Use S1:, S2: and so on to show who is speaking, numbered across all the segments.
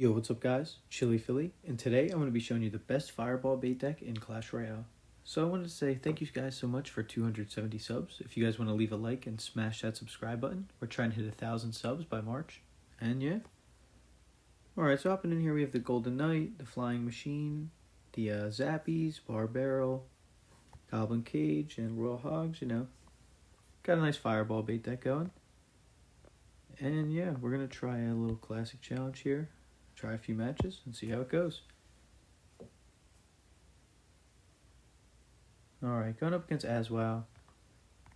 S1: Yo, what's up guys? Chili Philly, and today I'm going to be showing you the best fireball bait deck in Clash Royale. So I wanted to say thank you guys so much for 270 subs. If you guys want to leave a like and smash that subscribe button, we're trying to hit 1,000 subs by March. And yeah. Alright, so hopping in here we have the Golden Knight, the Flying Machine, the Zappies, Bar Barrel, Goblin Cage, and Royal Hogs, Got a nice fireball bait deck going. And yeah, we're going to try a little classic challenge here. Try a few matches and see how it goes. Alright, going up against Aswow.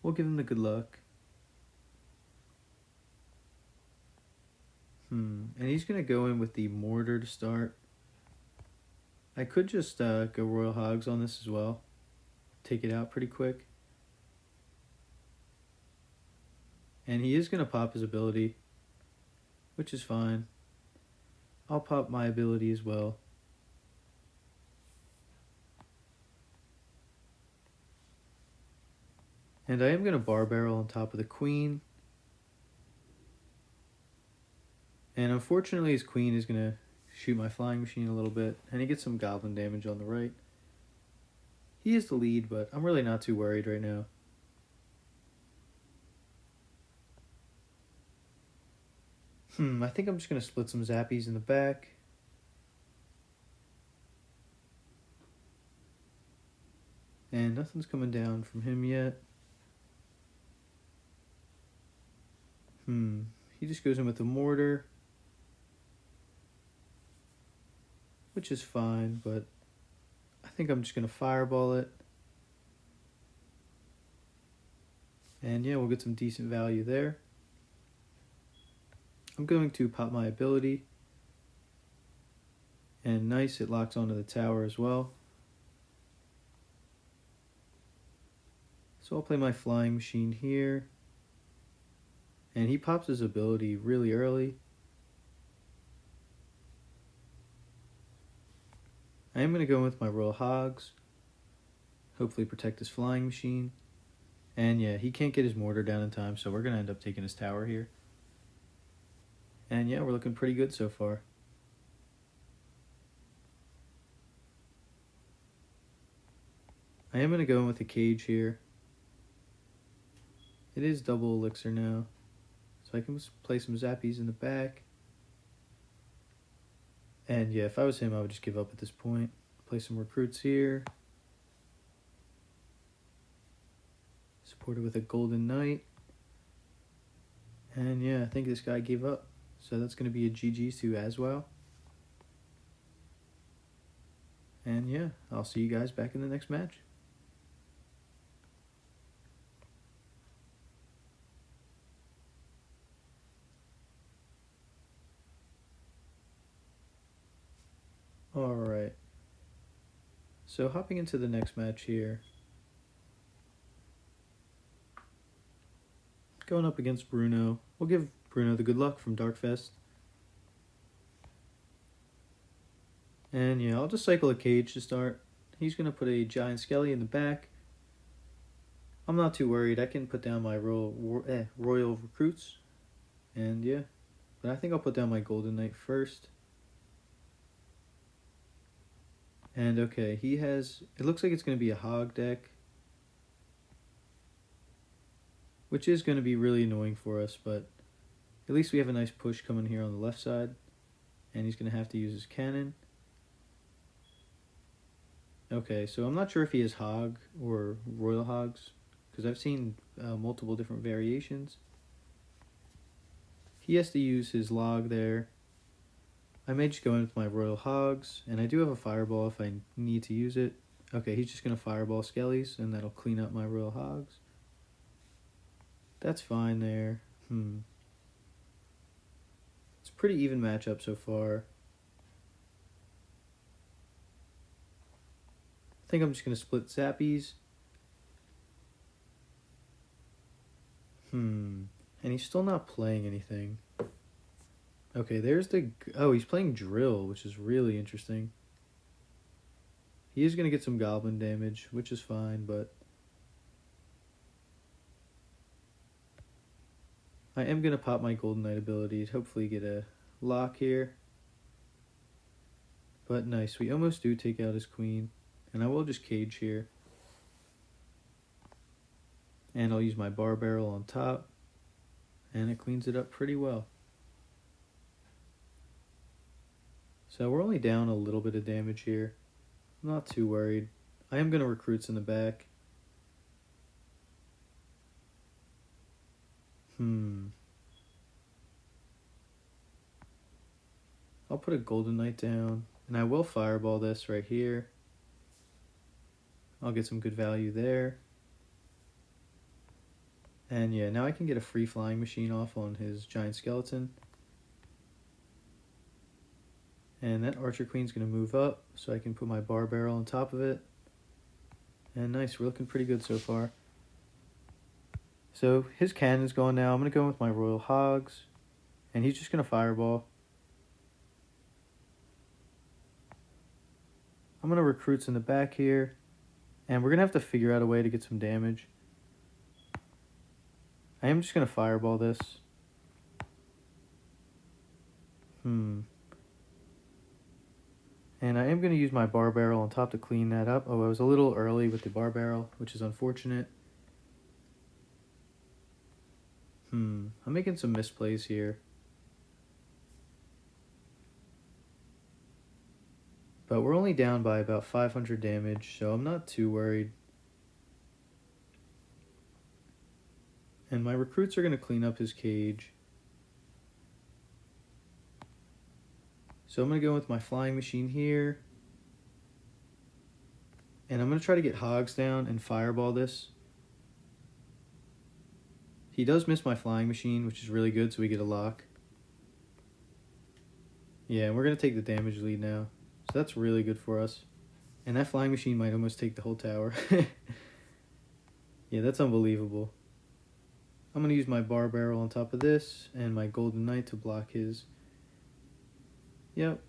S1: We'll give him the good luck. And he's going to go in with the Mortar to start. I could just go Royal Hogs on this as well. Take it out pretty quick. And he is going to pop his ability, which is fine. I'll pop my ability as well. And I am going to Bar Barrel on top of the Queen. And unfortunately his Queen is going to shoot my Flying Machine a little bit. And he gets some Goblin damage on the right. He is the lead, but I'm really not too worried right now. I think I'm just going to split some Zappies in the back. And nothing's coming down from him yet. He just goes in with the Mortar, which is fine, but I think I'm just going to Fireball it. And yeah, we'll get some decent value there. I'm going to pop my ability. And nice, it locks onto the tower as well. So I'll play my Flying Machine here. And he pops his ability really early. I am going to go with my Royal Hogs. Hopefully protect his Flying Machine. And yeah, he can't get his Mortar down in time, so we're going to end up taking his tower here. And yeah, we're looking pretty good so far. I am going to go in with the Cage here. It is double elixir now. So I can play some Zappies in the back. And yeah, if I was him, I would just give up at this point. Play some Recruits here. Supported with a Golden Knight. And yeah, I think this guy gave up. So that's going to be a GG to Aswow. And yeah, I'll see you guys back in the next match. Alright. So hopping into the next match here. Going up against Bruno. We'll give Bruno the good luck from Darkfest. And yeah, I'll just cycle a Cage to start. He's going to put a Giant Skelly in the back. I'm not too worried. I can put down my Royal Recruits. And yeah, but I think I'll put down my Golden Knight first. And okay, he has, it looks like it's going to be a Hog deck. Which is going to be really annoying for us, but at least we have a nice push coming here on the left side. And he's going to have to use his cannon. Okay, so I'm not sure if he has Hog or Royal Hogs, because I've seen multiple different variations. He has to use his log there. I may just go in with my Royal Hogs, and I do have a Fireball if I need to use it. Okay, he's just going to Fireball Skellies, and that'll clean up my Royal Hogs. That's fine there. It's a pretty even matchup so far. I think I'm just going to split Zappies. And he's still not playing anything. Okay, there's the... Oh, he's playing Drill, which is really interesting. He is going to get some Goblin damage, which is fine, but... I am going to pop my Golden Knight ability to hopefully get a lock here. But nice, we almost do take out his queen. And I will just cage here. And I'll use my bar barrel on top. And it cleans it up pretty well. So we're only down a little bit of damage here. I'm not too worried. I am going to recruits in the back. I'll put a golden knight down. And I will fireball this right here. I'll get some good value there. And yeah, now I can get a free flying machine off on his giant skeleton. And that archer queen's going to move up, so I can put my bar barrel on top of it. And nice, we're looking pretty good so far. So his cannon's gone now. I'm going to go with my royal hogs. And he's just going to fireball. I'm going to recruits in the back here. And we're going to have to figure out a way to get some damage. I am just going to fireball this. And I am going to use my bar barrel on top to clean that up. Oh, I was a little early with the bar barrel, which is unfortunate. I'm making some misplays here. But we're only down by about 500 damage, so I'm not too worried. And my recruits are going to clean up his cage. So I'm going to go with my flying machine here. And I'm going to try to get hogs down and fireball this. He does miss my flying machine, which is really good, so we get a lock. Yeah, and we're going to take the damage lead now. So that's really good for us. And that flying machine might almost take the whole tower. Yeah, that's unbelievable. I'm going to use my bar barrel on top of this and my golden knight to block his. Yep,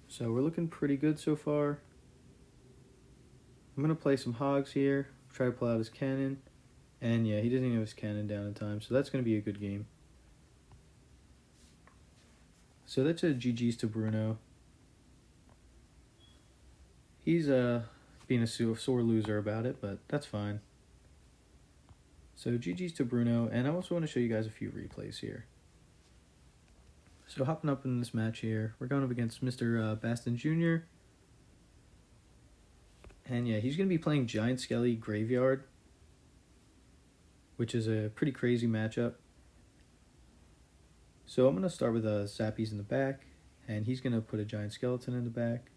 S1: so we're looking pretty good so far. I'm going to play some hogs here, try to pull out his cannon. And yeah, he doesn't even have his cannon down in time, so that's going to be a good game. So that's a GG's to Bruno. He's being a sore loser about it, but that's fine. So GG's to Bruno, and I also want to show you guys a few replays here. So hopping up in this match here, we're going up against Mr. Baston Jr. And yeah, he's going to be playing Giant Skelly Graveyard, which is a pretty crazy matchup. So I'm going to start with Zappies in the back, and he's going to put a Giant Skeleton in the back.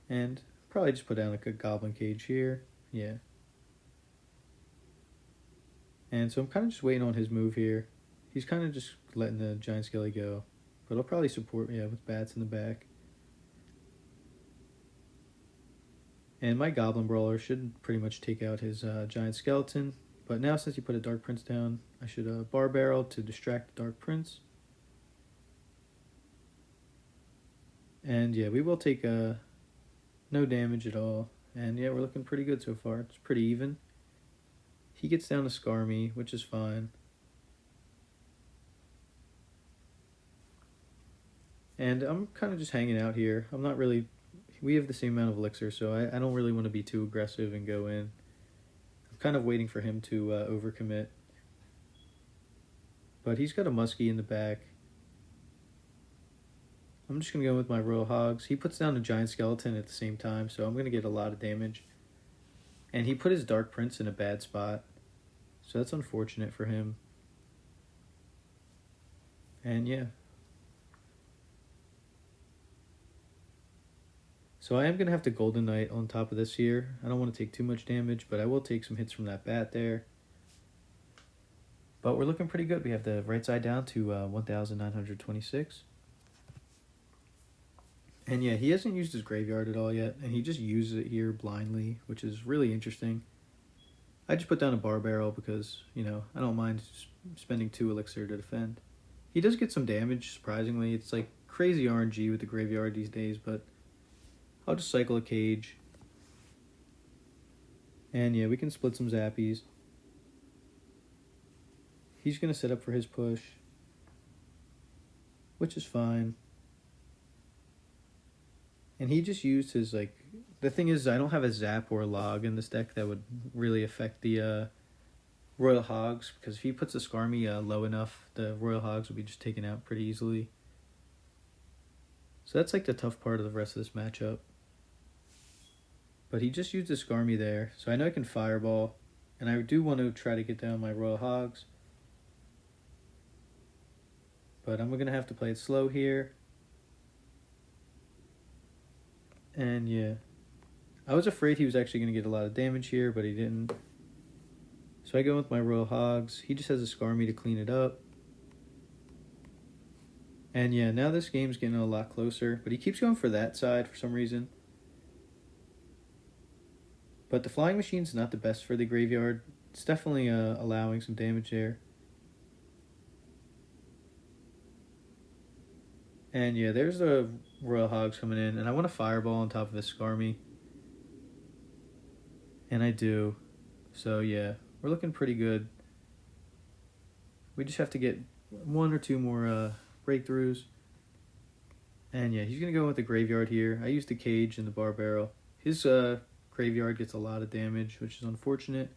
S1: And probably just put down like a Goblin Cage here. Yeah. And so I'm kind of just waiting on his move here. He's kind of just letting the Giant Skelly go. But I'll probably support, yeah, with bats in the back. And my Goblin Brawler should pretty much take out his Giant Skeleton. But now since he put a Dark Prince down, I should bar barrel to distract the Dark Prince. And yeah, we will take no damage at all. And yeah, we're looking pretty good so far. It's pretty even. He gets down to scar me, which is fine. And I'm kind of just hanging out here. I'm not really... We have the same amount of elixir, so I don't really want to be too aggressive and go in. I'm kind of waiting for him to overcommit. But he's got a Muskie in the back. I'm just going to go with my Royal Hogs. He puts down a Giant Skeleton at the same time, so I'm going to get a lot of damage. And he put his Dark Prince in a bad spot. So that's unfortunate for him. And yeah. So I am going to have to Golden Knight on top of this here. I don't want to take too much damage, but I will take some hits from that bat there. But we're looking pretty good. We have the right side down to 1,926. And yeah, he hasn't used his graveyard at all yet, and he just uses it here blindly, which is really interesting. I just put down a bar barrel because, you know, I don't mind spending 2 elixir to defend. He does get some damage, surprisingly. It's like crazy RNG with the graveyard these days, but I'll just cycle a cage. And yeah, we can split some Zappies. He's going to set up for his push, which is fine. And he just used his, like, the thing is, I don't have a zap or a log in this deck that would really affect the Royal Hogs, because if he puts the Skarmy low enough, the Royal Hogs will be just taken out pretty easily. So that's like the tough part of the rest of this matchup. But he just used the Skarmy there, so I know I can Fireball, and I do want to try to get down my Royal Hogs. But I'm going to have to play it slow here. And yeah, I was afraid he was actually going to get a lot of damage here, but he didn't. So I go with my Royal Hogs. He just has a Skarmy to clean it up. And yeah, now this game's getting a lot closer, but he keeps going for that side for some reason. But the Flying Machine's not the best for the graveyard. It's definitely allowing some damage there. And yeah, there's the Royal Hogs coming in, and I want a Fireball on top of his Skarmy. And I do. So yeah, we're looking pretty good. We just have to get one or two more breakthroughs. And yeah, he's going to go with the Graveyard here. I used the Cage and the Bar Barrel. His Graveyard gets a lot of damage, which is unfortunate.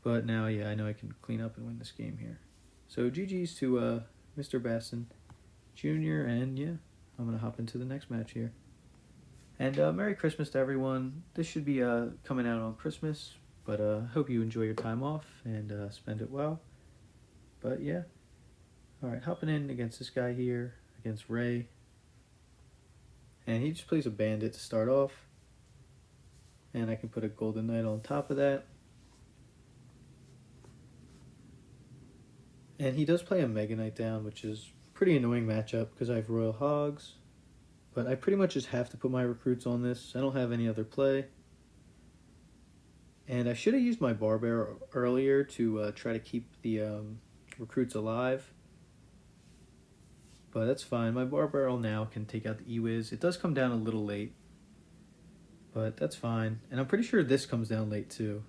S1: But now, yeah, I know I can clean up and win this game here. So GG's to Mr. Basson Jr. And yeah, I'm going to hop into the next match here. And Merry Christmas to everyone. This should be coming out on Christmas. But hope you enjoy your time off and spend it well. But yeah. Alright, hopping in against this guy here, against Ray. And he just plays a Bandit to start off. And I can put a Golden Knight on top of that. And he does play a Mega Knight down, which is a pretty annoying matchup because I have Royal Hogs. But I pretty much just have to put my recruits on this. I don't have any other play. And I should have used my Bar Barrel earlier to try to keep the recruits alive. But that's fine. My Bar Barrel now can take out the E-Wiz. It does come down a little late. But that's fine. And I'm pretty sure this comes down late too.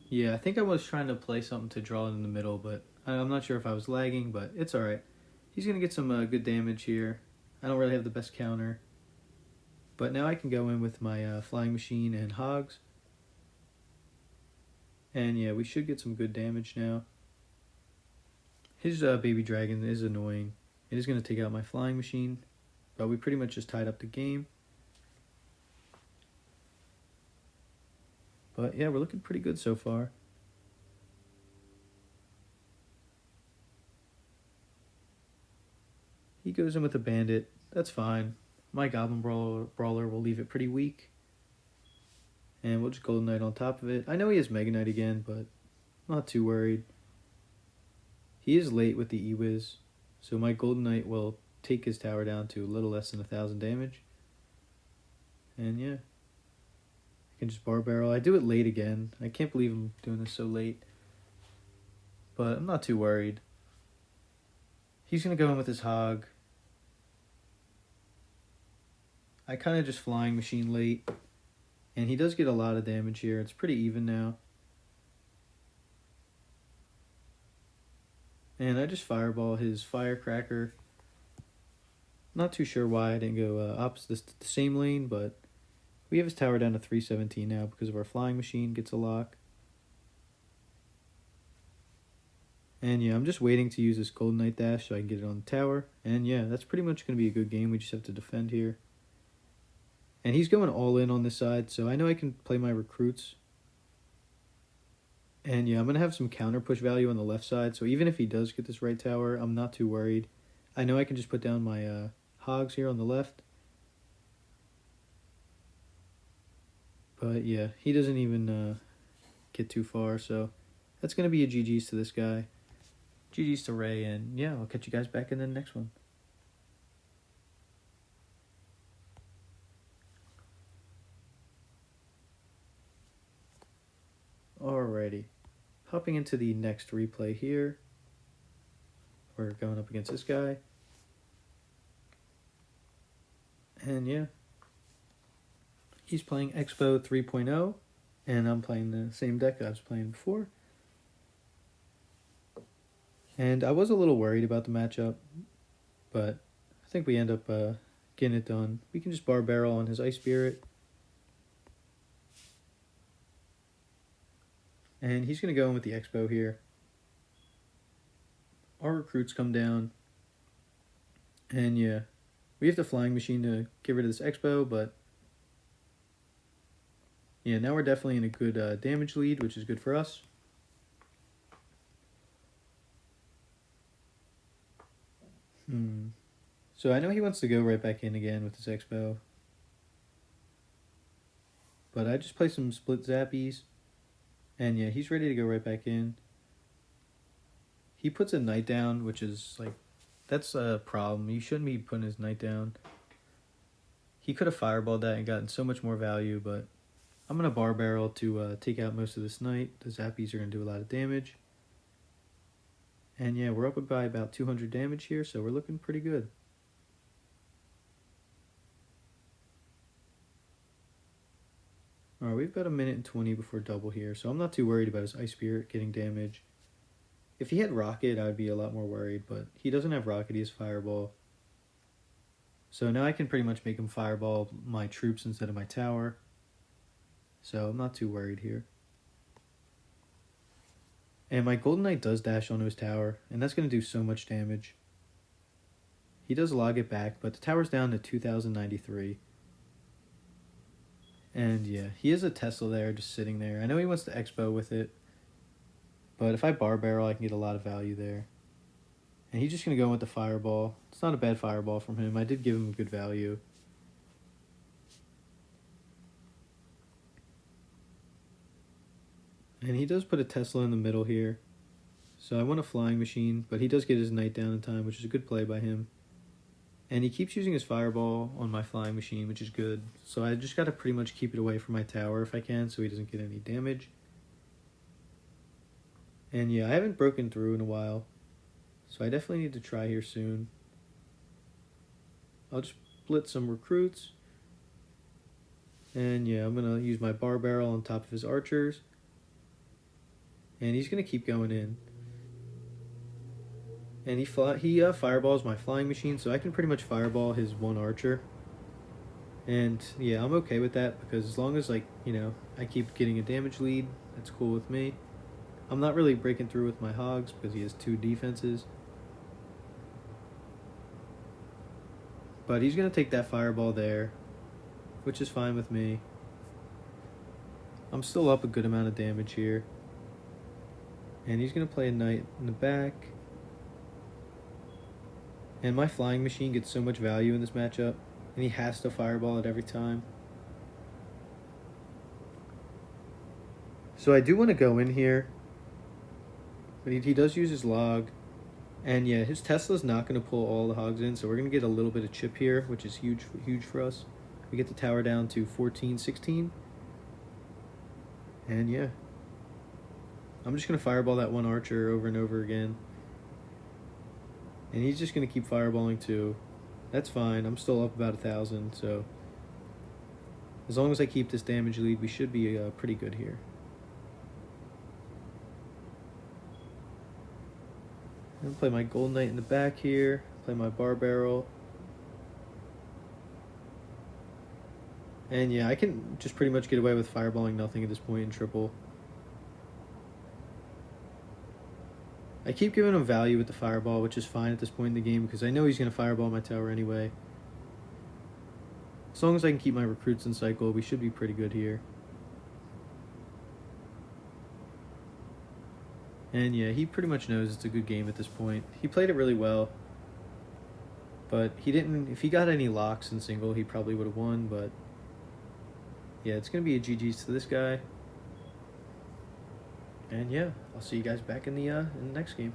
S1: Yeah, I think I was trying to play something to draw it in the middle, but I'm not sure if I was lagging, but it's alright. He's going to get some good damage here. I don't really have the best counter. But now I can go in with my Flying Machine and Hogs. And yeah, we should get some good damage now. His Baby Dragon is annoying. It is going to take out my Flying Machine. But we pretty much just tied up the game. But yeah, we're looking pretty good so far. He goes in with a Bandit. That's fine. My Goblin Brawler will leave it pretty weak. And we'll just Golden Knight on top of it. I know he has Mega Knight again, but not too worried. He is late with the E-Wiz, so my Golden Knight will take his tower down to a little less than 1,000 damage. And yeah, I can just Bar Barrel. I do it late again. I can't believe I'm doing this so late. But I'm not too worried. He's going to go in with his Hog. I kind of just Flying Machine late. And he does get a lot of damage here. It's pretty even now. And I just Fireball his Firecracker. Not too sure why I didn't go opposite the same lane, but we have his tower down to 317 now because of our Flying Machine gets a lock. And yeah, I'm just waiting to use this Golden Knight dash so I can get it on the tower. And yeah, that's pretty much going to be a good game. We just have to defend here. And he's going all in on this side, so I know I can play my recruits. And yeah, I'm going to have some counter push value on the left side, so even if he does get this right tower, I'm not too worried. I know I can just put down my Hogs here on the left. But yeah, he doesn't even get too far, so that's going to be a GG's to this guy. GG's to Ray, and yeah, I'll catch you guys back in the next one. Alrighty, hopping into the next replay here. We're going up against this guy. And yeah, he's playing Expo 3.0, and I'm playing the same deck I was playing before. And I was a little worried about the matchup, but I think we end up getting it done. We can just bar barrel on his Ice Spirit. And he's going to go in with the Expo here. Our recruits come down. And yeah, we have the Flying Machine to get rid of this Expo, but yeah, now we're definitely in a good damage lead, which is good for us. So I know he wants to go right back in again with his Expo. But I just play some split zappies. And yeah, he's ready to go right back in. He puts a Knight down, which is like, that's a problem. You shouldn't be putting his Knight down. He could have fireballed that and gotten so much more value, but I'm going to bar barrel to take out most of this Knight. The zappies are going to do a lot of damage. And yeah, we're up by about 200 damage here, so we're looking pretty good. Alright, we've got 1:20 before double here, so I'm not too worried about his Ice Spirit getting damage. If he had Rocket, I would be a lot more worried, but he doesn't have Rocket, he has Fireball. So now I can pretty much make him Fireball my troops instead of my tower. So I'm not too worried here. And my Golden Knight does dash onto his tower, and that's going to do so much damage. He does log it back, but the tower's down to 2,093. And yeah, he has a Tesla there, just sitting there. I know he wants to Expo with it, but if I bar barrel, I can get a lot of value there. And he's just going to go with the Fireball. It's not a bad Fireball from him. I did give him good value. And he does put a Tesla in the middle here. So I want a Flying Machine, but he does get his Knight down in time, which is a good play by him. And he keeps using his Fireball on my Flying Machine, which is good. So I just got to pretty much keep it away from my tower if I can, so he doesn't get any damage. And yeah, I haven't broken through in a while, so I definitely need to try here soon. I'll just split some recruits. And yeah, I'm going to use my bar barrel on top of his archers. And he's going to keep going in. And he fireballs my Flying Machine, so I can pretty much fireball his one archer. And yeah, I'm okay with that, because as long as, like, you know, I keep getting a damage lead, that's cool with me. I'm not really breaking through with my Hogs, because he has 2 defenses. But he's going to take that fireball there, which is fine with me. I'm still up a good amount of damage here. And he's going to play a Knight in the back. And my Flying Machine gets so much value in this matchup, and he has to fireball it every time. So I do want to go in here, but he does use his log. And yeah, his Tesla's not going to pull all the Hogs in, so we're going to get a little bit of chip here, which is huge for us. We get the tower down to 14, 16. And yeah, I'm just going to fireball that one archer over and over again. And he's just going to keep fireballing too. That's fine. I'm still up about 1,000, so as long as I keep this damage lead, we should be pretty good here. I'm going to play my Golden Knight in the back here. Play my bar barrel. And yeah, I can just pretty much get away with fireballing nothing at this point in triple. I keep giving him value with the fireball, which is fine at this point in the game, because I know he's going to fireball my tower anyway. As long as I can keep my recruits in cycle, we should be pretty good here. And yeah, he pretty much knows it's a good game at this point. He played it really well. But he didn't, if he got any locks in single, he probably would have won, but yeah, it's going to be a GG's to this guy. And yeah, I'll see you guys back in the next game.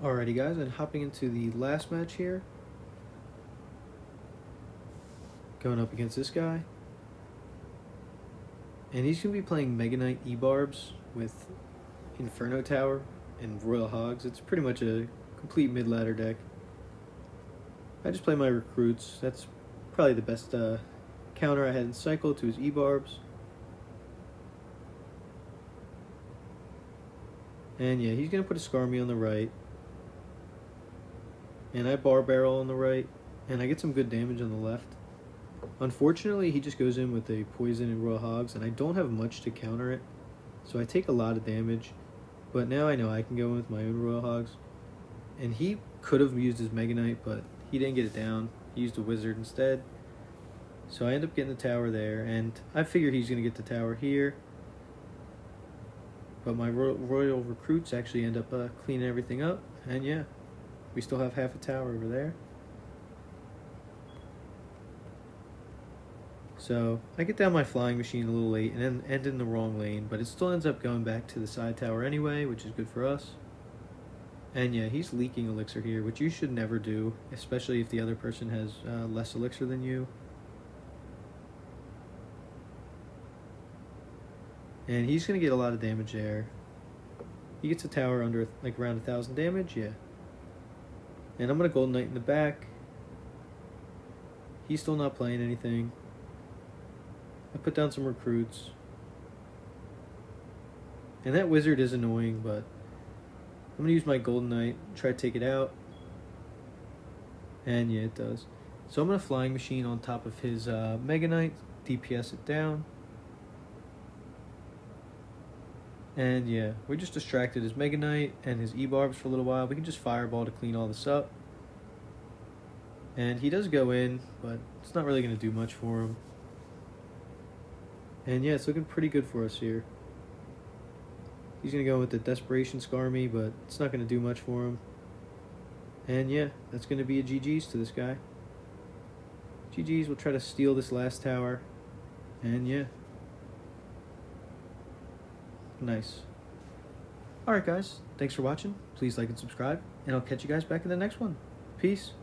S1: Alrighty guys, and hopping into the last match here. Going up against this guy. And he's going to be playing Mega Knight E-Barbs with Inferno Tower and Royal Hogs. It's pretty much a complete mid-ladder deck. I just play my recruits. That's probably the best counter I had in cycle to his E-barbs. And yeah, he's going to put a Skarmy on the right. And I bar barrel on the right. And I get some good damage on the left. Unfortunately, he just goes in with a poison and Royal Hogs, and I don't have much to counter it. So I take a lot of damage. But now I know I can go in with my own Royal Hogs. And he could have used his Mega Knight, but he didn't get it down. He used a Wizard instead. So I end up getting the tower there, and I figured he's going to get the tower here. But my Royal Recruits actually end up cleaning everything up. And yeah, we still have half a tower over there. So I get down my flying machine a little late and then end in the wrong lane, but it still ends up going back to the side tower anyway, which is good for us. And yeah, he's leaking elixir here, which you should never do, especially if the other person has less elixir than you. And he's going to get a lot of damage there. He gets a tower under like around 1,000 damage, yeah. And I'm going to Golden Knight in the back. He's still not playing anything. I put down some recruits. And that Wizard is annoying, but I'm going to use my Golden Knight, try to take it out. And yeah, it does. So I'm going to Flying Machine on top of his Mega Knight, DPS it down. And yeah, we just distracted his Mega Knight and his E-barbs for a little while. We can just Fireball to clean all this up. And he does go in, but it's not really going to do much for him. And yeah, it's looking pretty good for us here. He's going to go with the Desperation Skarmy, but it's not going to do much for him. And yeah, that's going to be a GG's to this guy. GG's, we'll try to steal this last tower. And yeah. Nice. Alright guys, thanks for watching. Please like and subscribe, and I'll catch you guys back in the next one. Peace.